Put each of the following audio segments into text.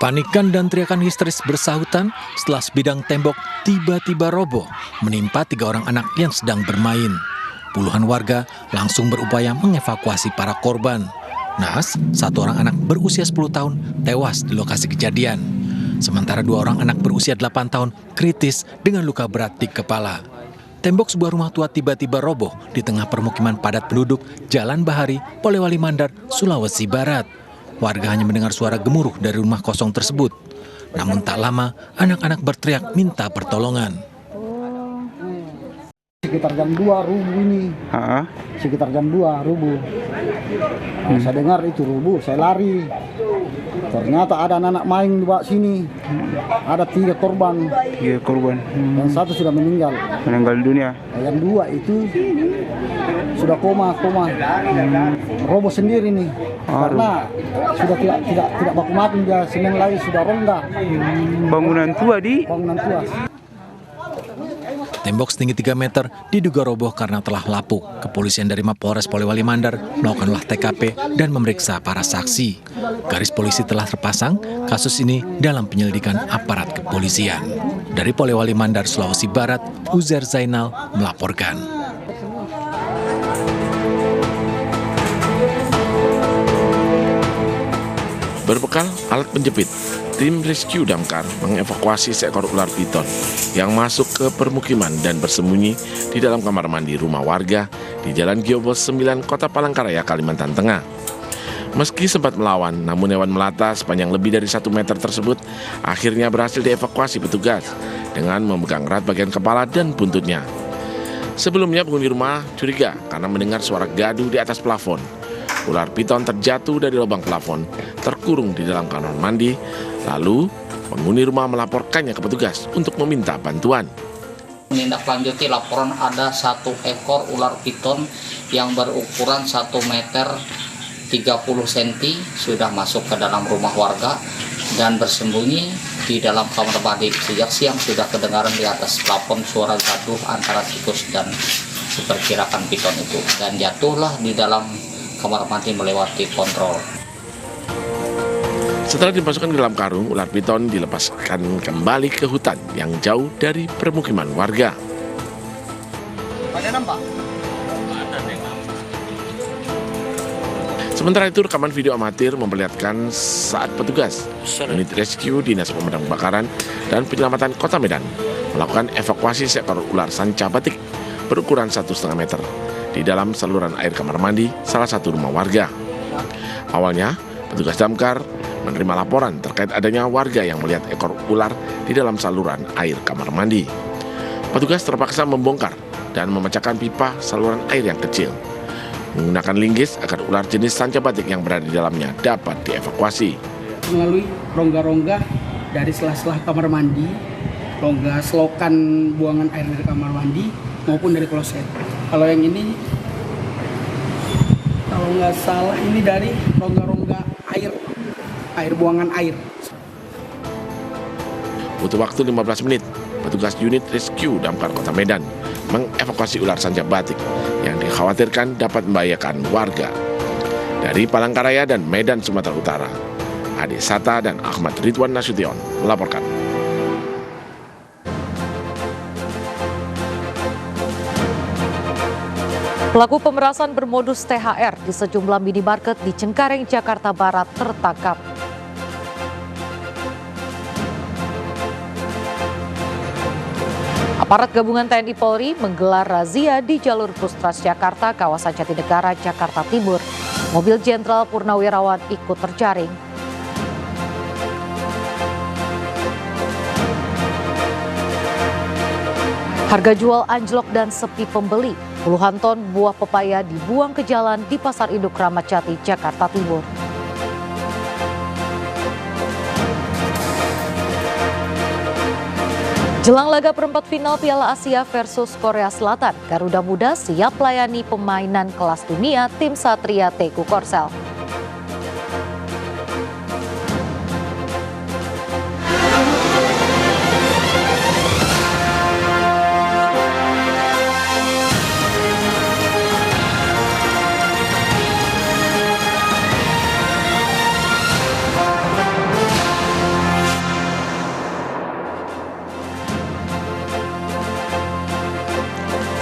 Kepanikan dan teriakan histeris bersahutan setelah sebidang tembok tiba-tiba roboh menimpa 3 orang anak yang sedang bermain. Puluhan warga langsung berupaya mengevakuasi para korban. Naas, 1 orang anak berusia 10 tahun tewas di lokasi kejadian. Sementara 2 orang anak berusia 8 tahun kritis dengan luka berat di kepala. Tembok sebuah rumah tua tiba-tiba roboh di tengah permukiman padat penduduk Jalan Bahari, Polewali Mandar, Sulawesi Barat. Warga hanya mendengar suara gemuruh dari rumah kosong tersebut. Namun tak lama, anak-anak berteriak minta pertolongan. Sekitar jam 2 rubuh ini. Sekitar jam 2 rubuh. Nah, saya dengar itu rubuh, saya lari. Ternyata ada anak-anak main di bawah sini. Ada 3 korban. 3 korban. Dan 1 sudah meninggal. Meninggal dunia. Nah, yang 2 itu sudah koma. Roboh sendiri nih. Karena sudah tidak baku makan, dia Senin lagi sudah rongga. Bangunan tua. Bangunan tua. Tembok setinggi 3 meter diduga roboh karena telah lapuk. Kepolisian dari Mapolres Polewali Mandar melakukan olah TKP dan memeriksa para saksi. Garis polisi telah terpasang, kasus ini dalam penyelidikan aparat kepolisian. Dari Polewali Mandar, Sulawesi Barat, Uzair Zainal melaporkan. Berbekal alat penjepit, tim rescue damkar mengevakuasi seekor ular piton yang masuk ke permukiman dan bersembunyi di dalam kamar mandi rumah warga di Jalan Giobos 9, Kota Palangkaraya, Kalimantan Tengah. Meski sempat melawan, namun hewan melata sepanjang lebih dari 1 meter tersebut akhirnya berhasil dievakuasi petugas dengan memegang erat bagian kepala dan buntutnya. Sebelumnya penghuni rumah curiga karena mendengar suara gaduh di atas plafon. Ular piton terjatuh dari lubang plafon, terkurung di dalam kamar mandi. Lalu, penghuni rumah melaporkannya ke petugas untuk meminta bantuan. Menindaklanjuti laporan ada 1 ekor ular piton yang berukuran 1 meter 30 cm sudah masuk ke dalam rumah warga dan bersembunyi di dalam kamar mandi. Sejak siang sudah kedengaran di atas plafon suara gaduh antara tikus dan diperkirakan piton itu, dan jatuhlah di dalam kamar mandi melewati kontrol. Setelah dimasukkan ke dalam karung, ular piton dilepaskan kembali ke hutan yang jauh dari permukiman warga. Sementara itu, rekaman video amatir memperlihatkan saat petugas unit rescue Dinas Pemadam Kebakaran dan Penyelamatan Kota Medan melakukan evakuasi seekor ular sanca batik berukuran 1,5 meter di dalam saluran air kamar mandi salah satu rumah warga. Awalnya, petugas damkar menerima laporan terkait adanya warga yang melihat ekor ular di dalam saluran air kamar mandi. Petugas terpaksa membongkar dan memecahkan pipa saluran air yang kecil, menggunakan linggis agar ular jenis sanca batik yang berada di dalamnya dapat dievakuasi. Melalui rongga-rongga dari sela-sela kamar mandi, rongga selokan buangan air dari kamar mandi maupun dari kloset. Kalau yang ini, kalau nggak salah ini dari rongga-rongga air buangan air. Butuh waktu 15 menit, petugas unit rescue damkar Kota Medan mengevakuasi ular sanca batik yang dikhawatirkan dapat membahayakan warga. Dari Palangkaraya dan Medan, Sumatera Utara, Ade Sata dan Ahmad Ridwan Nasution melaporkan. Pelaku pemerasan bermodus THR di sejumlah minimarket di Cengkareng, Jakarta Barat tertangkap. Aparat gabungan TNI Polri menggelar razia di jalur bus Transjakarta kawasan Jatinegara, Jakarta Timur. Mobil Jenderal Purnawirawan ikut terjaring. Harga jual anjlok dan sepi pembeli. Puluhan ton buah pepaya dibuang ke jalan di Pasar Induk Ramat Jati, Jakarta Timur. Jelang laga perempat final Piala Asia versus Korea Selatan, Garuda Muda siap melayani pemainan kelas dunia tim Satria Teku Korsel.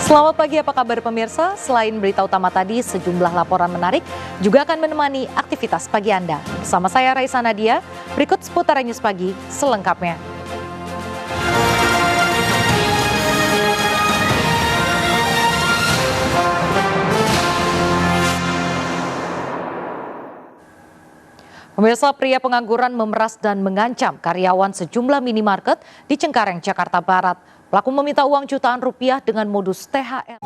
Selamat pagi, apa kabar pemirsa? Selain berita utama tadi, sejumlah laporan menarik juga akan menemani aktivitas pagi Anda. Bersama saya Raisa Nadia, berikut seputaran news pagi selengkapnya. Pemirsa, pria pengangguran memeras dan mengancam karyawan sejumlah minimarket di Cengkareng, Jakarta Barat. Pelaku meminta uang jutaan rupiah dengan modus THR.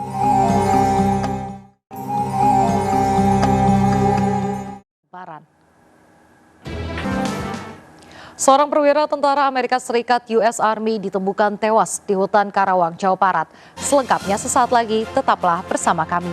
Seorang perwira tentara Amerika Serikat US Army ditemukan tewas di hutan Karawang, Jawa Barat. Selengkapnya sesaat lagi, tetaplah bersama kami.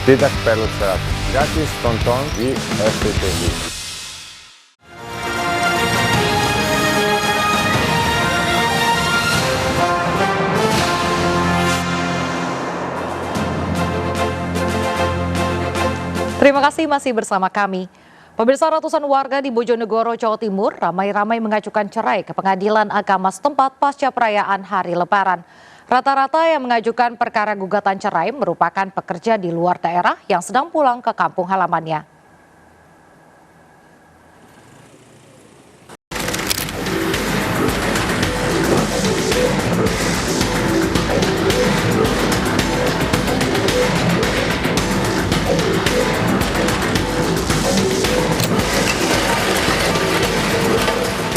Tidak perlu syarat, gratis tonton di RCTV. Terima kasih masih bersama kami. Pemirsa, ratusan warga di Bojonegoro, Jawa Timur ramai-ramai mengajukan cerai ke Pengadilan Agama setempat pasca perayaan Hari Lebaran. Rata-rata yang mengajukan perkara gugatan cerai merupakan pekerja di luar daerah yang sedang pulang ke kampung halamannya.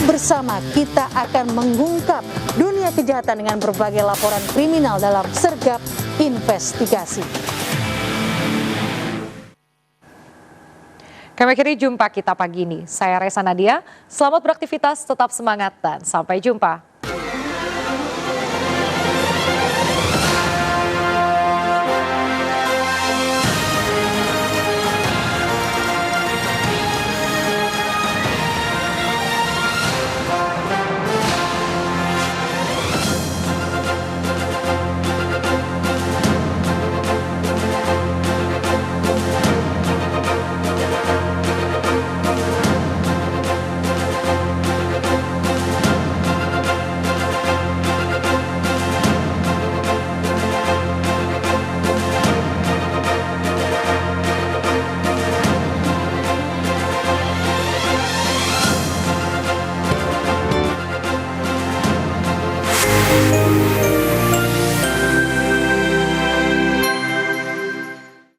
Bersama kita akan mengungkap dunia kejahatan dengan berbagai laporan kriminal dalam Sergap Investigasi. Kami akhiri jumpa kita pagi ini. Saya Raisa Nadia, selamat beraktivitas, tetap semangat dan sampai jumpa.